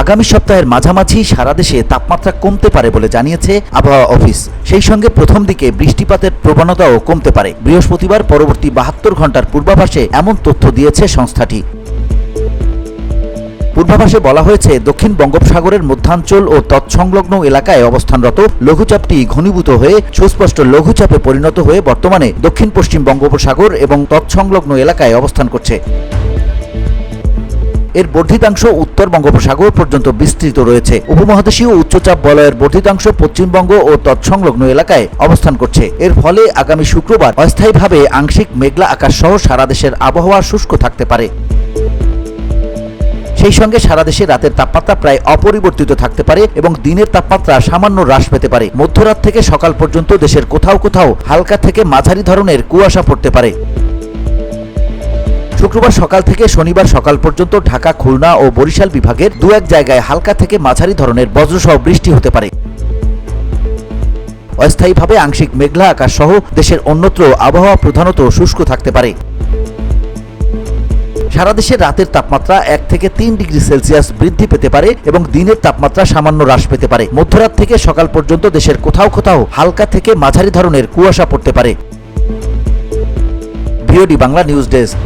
আগামী সপ্তাহের মাঝামাঝি সারা দেশে তাপমাত্রা কমতে পারে বলে জানিয়েছে আবহাওয়া অফিস। সেই সঙ্গে প্রথম দিকে বৃষ্টিপাতের প্রবণতাও কমতে পারে। বৃহস্পতিবার পরবর্তী 72 ঘন্টার পূর্বাভাসে এমন তথ্য দিয়েছে সংস্থাটি। পূর্বাভাসে বলা হয়েছে, দক্ষিণ বঙ্গোপসাগরের মধ্যাঞ্চল ও তৎসংলগ্ন এলাকায় অবস্থানরত লঘুচাপটি ঘনীভূত হয়ে সুস্পষ্ট লঘুচাপে পরিণত হয়ে বর্তমানে দক্ষিণ পশ্চিম বঙ্গোপসাগর এবং তৎসংলগ্ন এলাকায় অবস্থান করছে। এর বর্ধিতাংশ উত্তর বঙ্গোপসাগর পর্যন্ত বিস্তৃত রয়েছে। উপমহাদেশীয় উচ্চচাপ বলয়ের বর্ধিতাংশ পশ্চিমবঙ্গ ও তৎসংলগ্ন এলাকায় অবস্থান করছে। এর ফলে আগামী শুক্রবার অস্থায়ীভাবে আংশিক মেঘলা আকাশ সহ সারা দেশের আবহাওয়া শুষ্ক থাকতে পারে। সেই সঙ্গে সারা দেশে রাতের তাপমাত্রা প্রায় অপরিবর্তিত থাকতে পারে এবং দিনের তাপমাত্রা সামান্য হ্রাস পেতে পারে। মধ্যরাত থেকে সকাল পর্যন্ত দেশের কোথাও কোথাও হালকা থেকে মাঝারি ধরনের কুয়াশা পড়তে পারে। শুক্রবার সকাল থেকে শনিবার সকাল পর্যন্ত ঢাকা, খুলনা ও বরিশাল বিভাগের দু এক জায়গায় হালকা থেকে মাঝারি ধরনের বজ্রসহ বৃষ্টি হতে পারে। অস্থায়ীভাবে আংশিক মেঘলা আকাশ সহ দেশের অন্যত্র আবহাওয়া প্রধানত শুষ্ক থাকতে পারে। সারা দেশে রাতের তাপমাত্রা 1 থেকে 3 ডিগ্রি সেলসিয়াস বৃদ্ধি পেতে পারে এবং দিনের তাপমাত্রা সামান্য হ্রাস পেতে পারে। মধ্যরাত থেকে সকাল পর্যন্ত দেশের কোথাও কোথাও হালকা থেকে মাঝারি ধরনের কুয়াশা পড়তে পারে। VOD Bangla news desk.